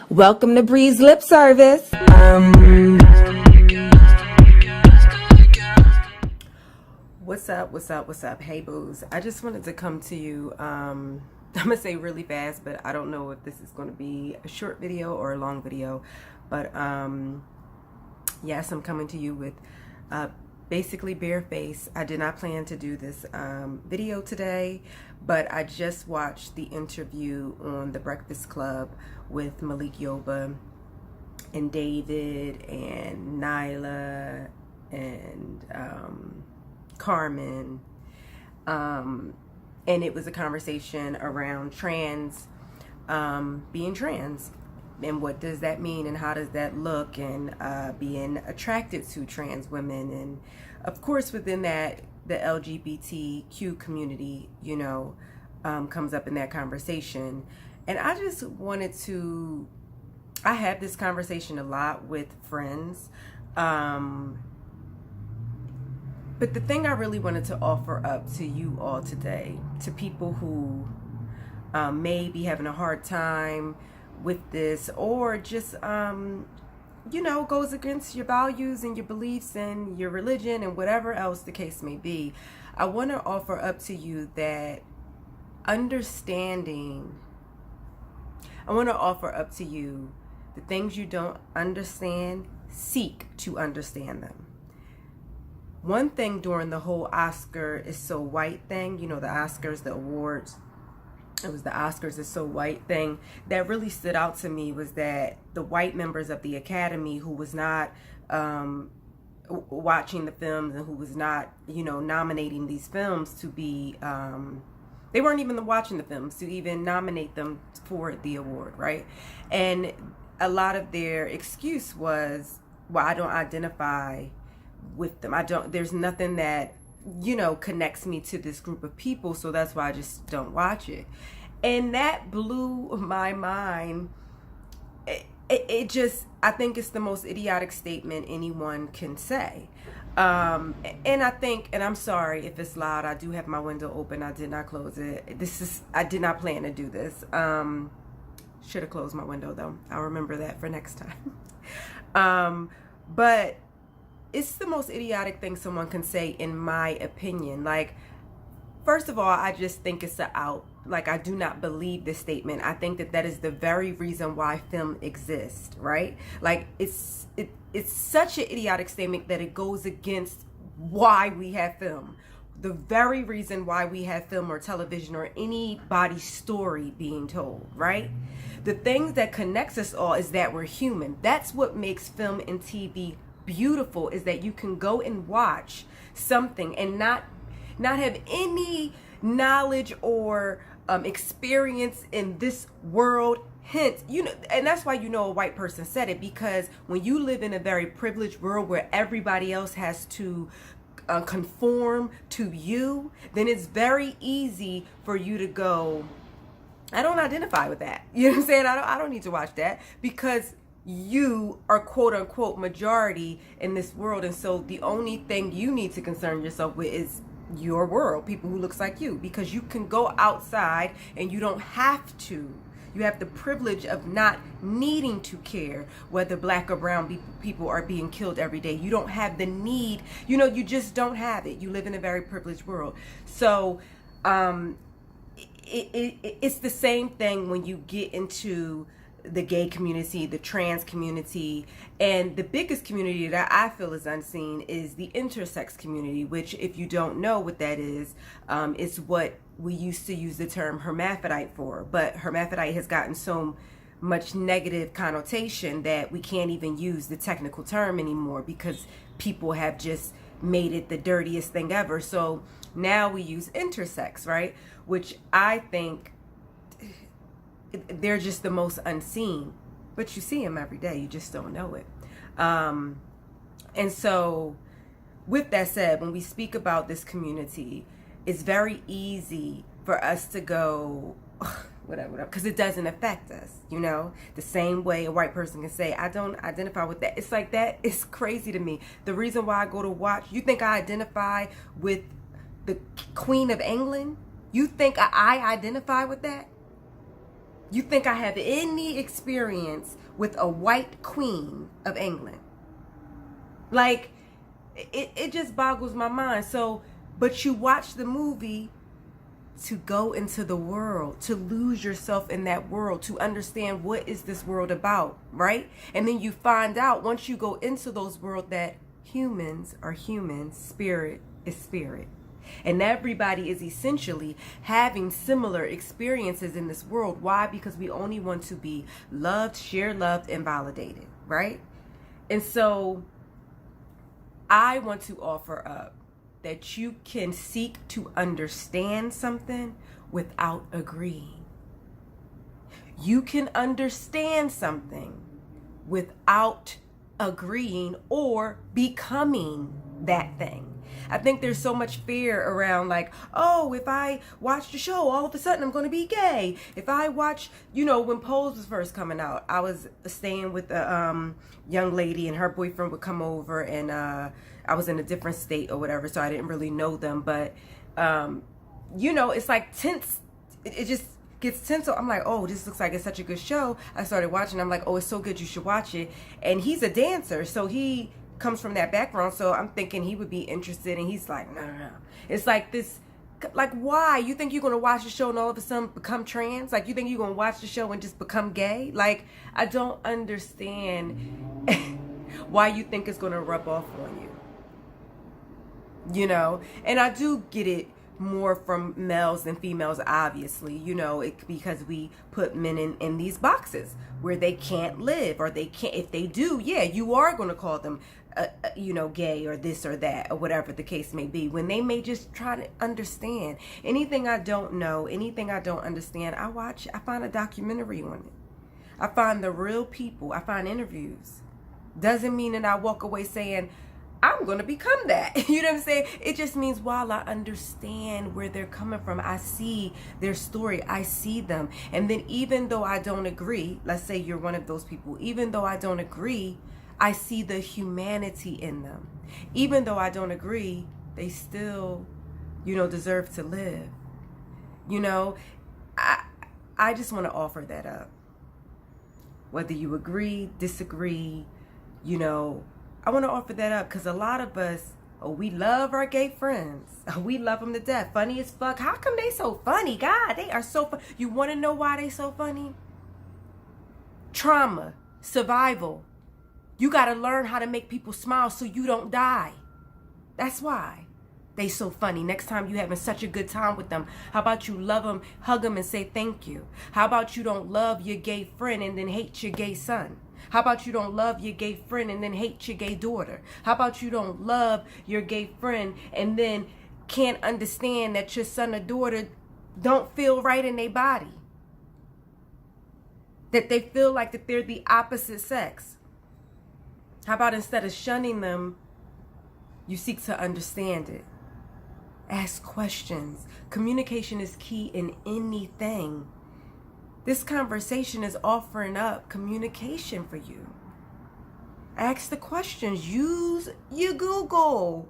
Welcome to Bree's Lip Service. What's up? Hey, Boos. I just wanted to come to you. I'm going to say really fast, but I don't know if this is going to be a short video or a long video. But yes, I'm coming to you with basically bare face. I did not plan to do this video today, but I just watched the interview on The Breakfast Club with Malik Yoba and David and Nyla and Carmen, and it was a conversation around being trans, and what does that mean, and how does that look, and being attracted to trans women, and of course within that the LGBTQ community, you know, comes up in that conversation. And I just wanted to, I have this conversation a lot with friends, but the thing I really wanted to offer up to you all today, to people who may be having a hard time with this, or just, you know, goes against your values and your beliefs and your religion and whatever else the case may be, I want to offer up to you that I want to offer up to you the things you don't understand, seek to understand them. One thing during the whole Oscar is so white thing, you know, the Oscars, the awards, it was the Oscars is so white thing that really stood out to me, was that the white members of the Academy who was not watching the films and who was not, you know, nominating these films to be, they weren't even watching the films to even nominate them for the award, right? And a lot of their excuse was, well, I don't identify with them. There's nothing that, you know, connects me to this group of people, so that's why I just don't watch it. And that blew my mind. It just, I think it's the most idiotic statement anyone can say. And I think, and I'm sorry if it's loud, I do have my window open, I did not close it. I did not plan to do this. Should have closed my window though. I'll remember that for next time. But it's the most idiotic thing someone can say, in my opinion. Like, first of all, I just think it's I do not believe this statement. I think that is the very reason why film exists, right? Like, it's such an idiotic statement that it goes against why we have film. The very reason why we have film or television or anybody's story being told, right? The thing that connects us all is that we're human. That's what makes film and TV beautiful, is that you can go and watch something and not have any knowledge or experience in this world. Hence, you know, and that's why, you know, a white person said it, because when you live in a very privileged world where everybody else has to conform to you, then it's very easy for you to go, I don't identify with that. You know what I'm saying? I don't need to watch that, because you are quote unquote majority in this world. And so the only thing you need to concern yourself with is your world, people who looks like you, because you can go outside and you don't have to. You have the privilege of not needing to care whether black or brown people are being killed every day. You don't have the need, you know, you just don't have it. You live in a very privileged world. So it's the same thing when you get into the gay community, the trans community, and the biggest community that I feel is unseen is the intersex community, which, if you don't know what that is what we used to use the term hermaphrodite for. But hermaphrodite has gotten so much negative connotation that we can't even use the technical term anymore, because people have just made it the dirtiest thing ever. So now we use intersex, right? Which I think they're just the most unseen, but you see them every day, you just don't know it. And so with that said, when we speak about this community, it's very easy for us to go whatever, because it doesn't affect us, you know, the same way a white person can say, I don't identify with that. It's like that. It's crazy to me. The reason why I go to watch, you think I identify with the Queen of England? You think I identify with that? You think I have any experience with a white queen of England? Like, it just boggles my mind. So, but you watch the movie to go into the world, to lose yourself in that world, to understand what is this world about, right? And then you find out once you go into those worlds that humans are humans, spirit is spirit. And everybody is essentially having similar experiences in this world. Why? Because we only want to be loved, shared, loved, and validated, right? And so I want to offer up that you can seek to understand something without agreeing. You can understand something without agreeing or becoming that thing. I think there's so much fear around, like, oh, if I watch the show, all of a sudden I'm going to be gay. If I watch, when Pose was first coming out, I was staying with a young lady and her boyfriend would come over, and I was in a different state or whatever, so I didn't really know them. But, it's like tense. It just gets tense. So I'm like, oh, this looks like it's such a good show. I started watching. I'm like, oh, it's so good, you should watch it. And he's a dancer, so he comes from that background, so I'm thinking he would be interested, and he's like, no. It's like this, like, why? You think you're going to watch the show and all of a sudden become trans? Like, you think you're going to watch the show and just become gay? Like, I don't understand why you think it's going to rub off on you. And I do get it more from males than females, obviously, because we put men in these boxes where they can't live, or they can't, if they do, yeah, you are going to call them gay or this or that or whatever the case may be, when they may just try to understand. Anything I don't know, anything I don't understand, I find a documentary on it. I find the real people, I find interviews. Doesn't mean that I walk away saying I'm going to become that. You know what I'm saying? It just means while I understand where they're coming from, I see their story, I see them. And then even though I don't agree, let's say you're one of those people, even though I don't agree, I see the humanity in them. Even though I don't agree, they still, deserve to live. I just want to offer that up. Whether you agree, disagree, I want to offer that up because a lot of us, we love our gay friends. We love them to death. Funny as fuck. How come they so funny? God, they are so fun. You want to know why they so funny? Trauma, survival. You got to learn how to make people smile so you don't die. That's why they so funny. Next time you having such a good time with them, how about you love them, hug them, and say thank you? How about you don't love your gay friend and then hate your gay son? How about you don't love your gay friend and then hate your gay daughter? How about you don't love your gay friend and then can't understand that your son or daughter don't feel right in their body? That they feel like that they're the opposite sex? How about instead of shunning them, you seek to understand it? Ask questions. Communication is key in anything. This conversation is offering up communication for you. Ask the questions. Use your Google.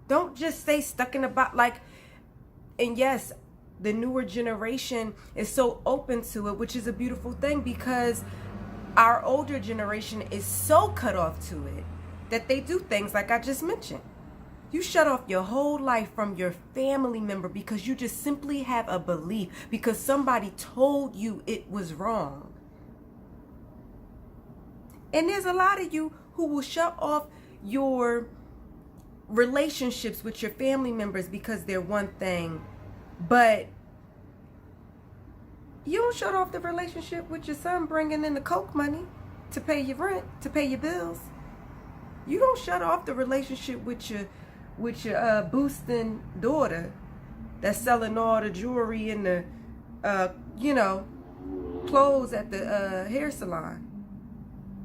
Don't just stay stuck in the box. And yes, the newer generation is so open to it, which is a beautiful thing, because our older generation is so cut off to it that they do things like I just mentioned. You shut off your whole life from your family member because you just simply have a belief, because somebody told you it was wrong. And there's a lot of you who will shut off your relationships with your family members because they're one thing, but you don't shut off the relationship with your son bringing in the coke money to pay your rent, to pay your bills. You don't shut off the relationship with your boosting daughter that's selling all the jewelry and the clothes at the hair salon.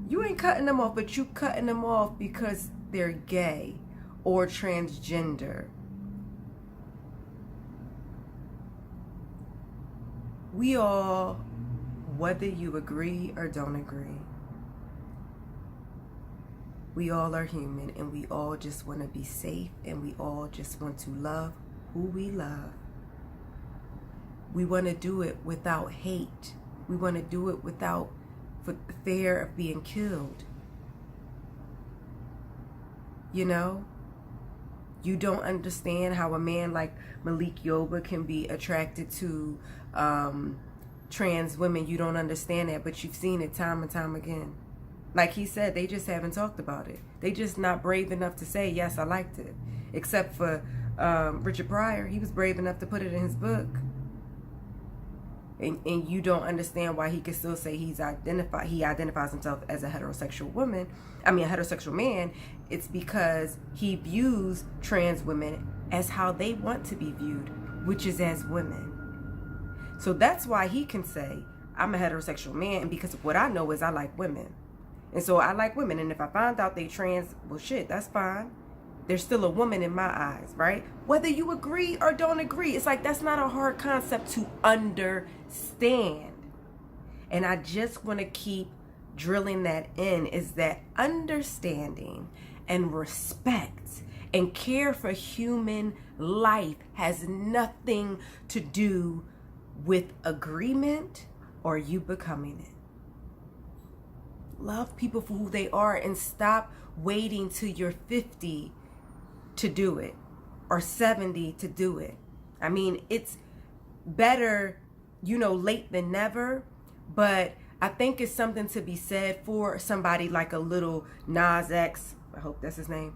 You ain't cutting them off, but you cutting them off because they're gay or transgender. We all, whether you agree or don't agree, we all are human, and we all just want to be safe, and we all just want to love who we love. We want to do it without hate. We want to do it without fear of being killed. You know? You don't understand how a man like Malik Yoba can be attracted to trans women. You don't understand that, but you've seen it time and time again. Like he said, they just haven't talked about it. They just not brave enough to say, yes, I liked it. Except for Richard Pryor. He was brave enough to put it in his book. And you don't understand why he can still say he identifies himself as a heterosexual heterosexual man. It's because he views trans women as how they want to be viewed, which is as women. So that's why he can say, I'm a heterosexual man, and because of what I know is I like women. And so I like women, and if I find out they trans, well shit, that's fine. They're still a woman in my eyes, right? Whether you agree or don't agree, it's like that's not a hard concept to understand. And I just want to keep drilling that in, is that understanding and respect and care for human life has nothing to do with agreement or you becoming it. Love people for who they are and stop waiting till you're 50 to do it or 70 to do it. I mean, it's better, late than never, but I think it's something to be said for somebody like a little Nas X, I hope that's his name,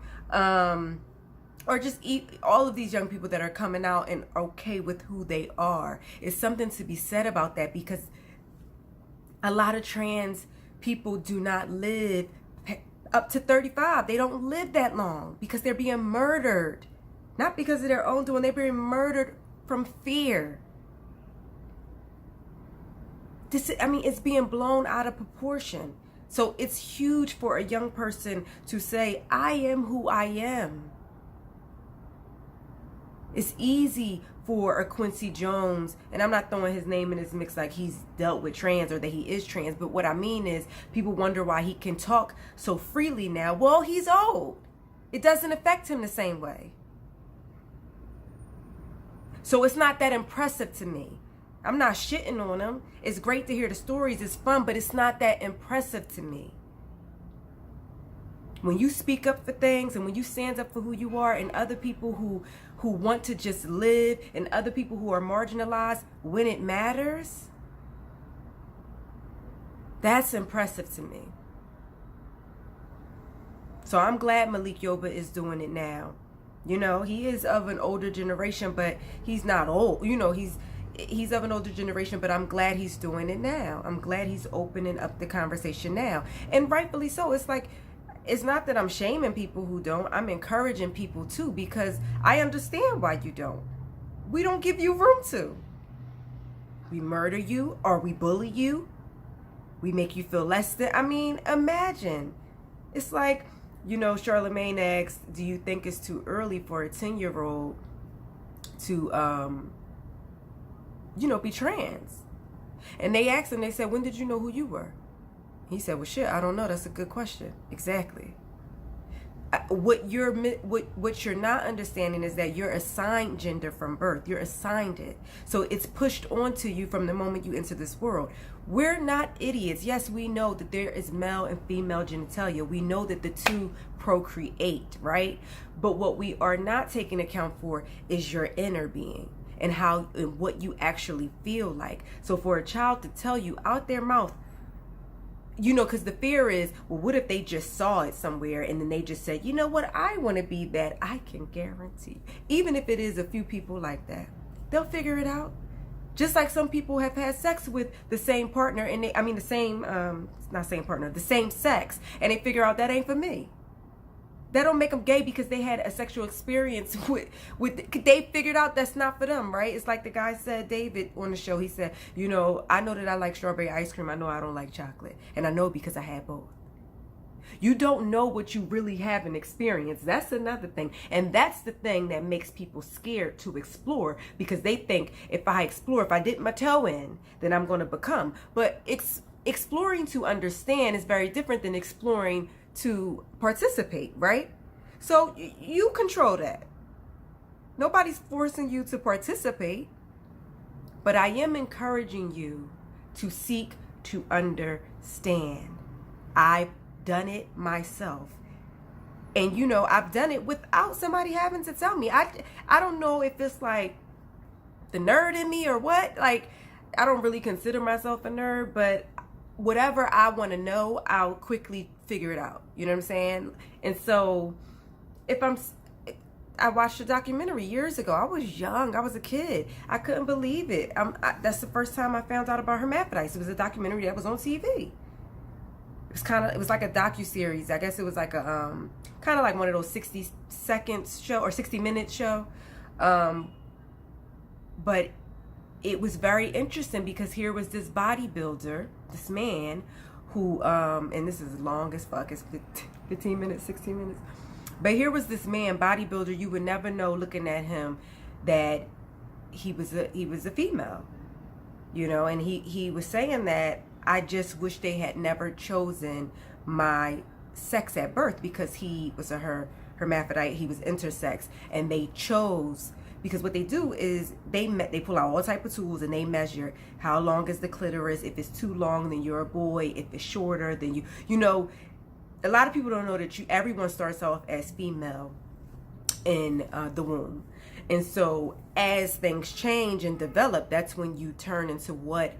or just all of these young people that are coming out and okay with who they are. It's something to be said about that, because a lot of trans people do not live up to 35. They don't live that long because they're being murdered. Not because of their own doing, they're being murdered from fear. It's being blown out of proportion. So it's huge for a young person to say, I am who I am. It's easy for a Quincy Jones, and I'm not throwing his name in this mix like he's dealt with trans or that he is trans, but what I mean is people wonder why he can talk so freely now. Well, he's old. It doesn't affect him the same way. So it's not that impressive to me. I'm not shitting on him. It's great to hear the stories. It's fun, but it's not that impressive to me. When you speak up for things and when you stand up for who you are, and other people who want to just live, and other people who are marginalized when it matters, that's impressive to me. So I'm glad Malik Yoba is doing it now. He is of an older generation, but he's not old. He's of an older generation, but I'm glad he's doing it now. I'm glad he's opening up the conversation now. And rightfully so. It's like, it's not that I'm shaming people who don't. I'm encouraging people too, because I understand why you don't. We don't give you room to. We murder you, or we bully you. We make you feel less than. Imagine. It's like, Charlemagne asked, do you think it's too early for a 10-year-old to, be trans? And they asked him, they said, when did you know who you were? He said, well, shit, I don't know. That's a good question. Exactly. What you're not understanding is that you're assigned gender from birth. You're assigned it. So it's pushed onto you from the moment you enter this world. We're not idiots. Yes, we know that there is male and female genitalia. We know that the two procreate, right? But what we are not taking account for is your inner being and what you actually feel like. So for a child to tell you out their mouth, because the fear is, well, what if they just saw it somewhere and then they just said, you know what, I want to be that. I can guarantee, even if it is a few people like that, they'll figure it out. Just like some people have had sex with the same partner, and the same sex, and they figure out that ain't for me. That don't make them gay because they had a sexual experience with they figured out that's not for them, right? It's like the guy said, David, on the show, he said, I know that I like strawberry ice cream. I know I don't like chocolate. And I know because I had both. You don't know what you really haven't experienced. That's another thing. And that's the thing that makes people scared to explore, because they think if I dip my toe in, then I'm going to become. But exploring to understand is very different than exploring to participate, right? So you control that. Nobody's forcing you to participate. But I am encouraging you to seek to understand. I've done it myself. And, you know, I've done it without somebody having to tell me. I don't know if it's like the nerd in me or what. Like, I don't really consider myself a nerd, but whatever I want to know, I'll quickly figure it out. You know what I'm saying? And so I watched a documentary years ago. I was young. I was a kid. I couldn't believe it. That's the first time I found out about hermaphrodites. It was a documentary that was on TV. It was like a docu-series. I guess it was like a kind of like one of those 60 seconds show or 60-minute show. But it was very interesting because here was this bodybuilder, this man who, and this is long as fuck. It's 15 minutes, 16 minutes. But here was this man, bodybuilder. You would never know looking at him that he was a female, you know. And he was saying that I just wish they had never chosen my sex at birth, because he was a hermaphrodite. He was intersex, and they chose, because what they do is they pull out all type of tools and they measure how long is the clitoris. If it's too long, then you're a boy. If it's shorter, then you know. A lot of people don't know that everyone starts off as female in the womb. And so as things change and develop, that's when you turn into what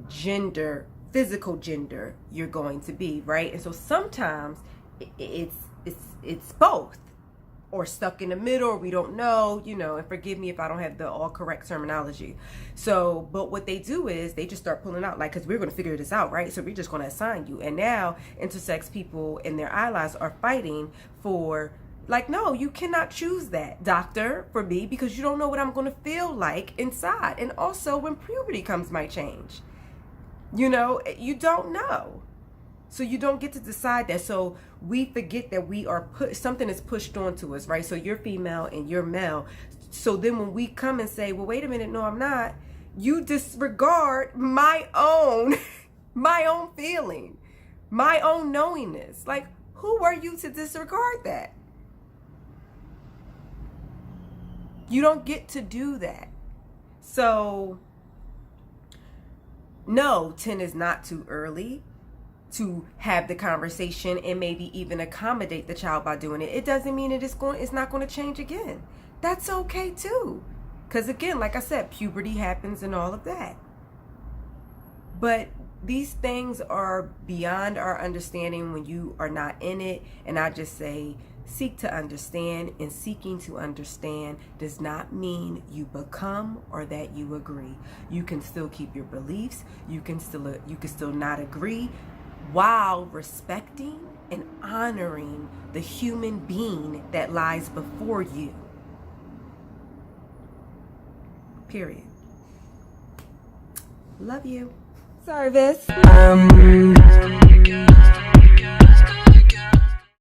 gender, physical gender, you're going to be, right? And so sometimes it's both, or stuck in the middle, or we don't know, you know, and forgive me if I don't have the all correct terminology. So, but what they do is they just start pulling out, like, because we're going to figure this out, right? So we're just going to assign you. And now intersex people and their allies are fighting for, like, no, you cannot choose that, doctor, for me, because you don't know what I'm going to feel like inside. And also when puberty comes might change. You know, you don't know. So you don't get to decide that. So we forget that we are something is pushed onto us, right? So you're female and you're male. So then when we come and say, well, wait a minute, no, I'm not, you disregard my own feeling, my own knowingness. Like, who are you to disregard that? You don't get to do that. So no, 10 is not too early to have the conversation and maybe even accommodate the child by doing it. It doesn't mean it's not going to change again. That's okay too. Because again, like I said, puberty happens and all of that. But these things are beyond our understanding when you are not in it. And I just say, seek to understand, and seeking to understand does not mean you become or that you agree. You can still keep your beliefs. You can still not agree, while respecting and honoring the human being that lies before you. Period. Love you. Service.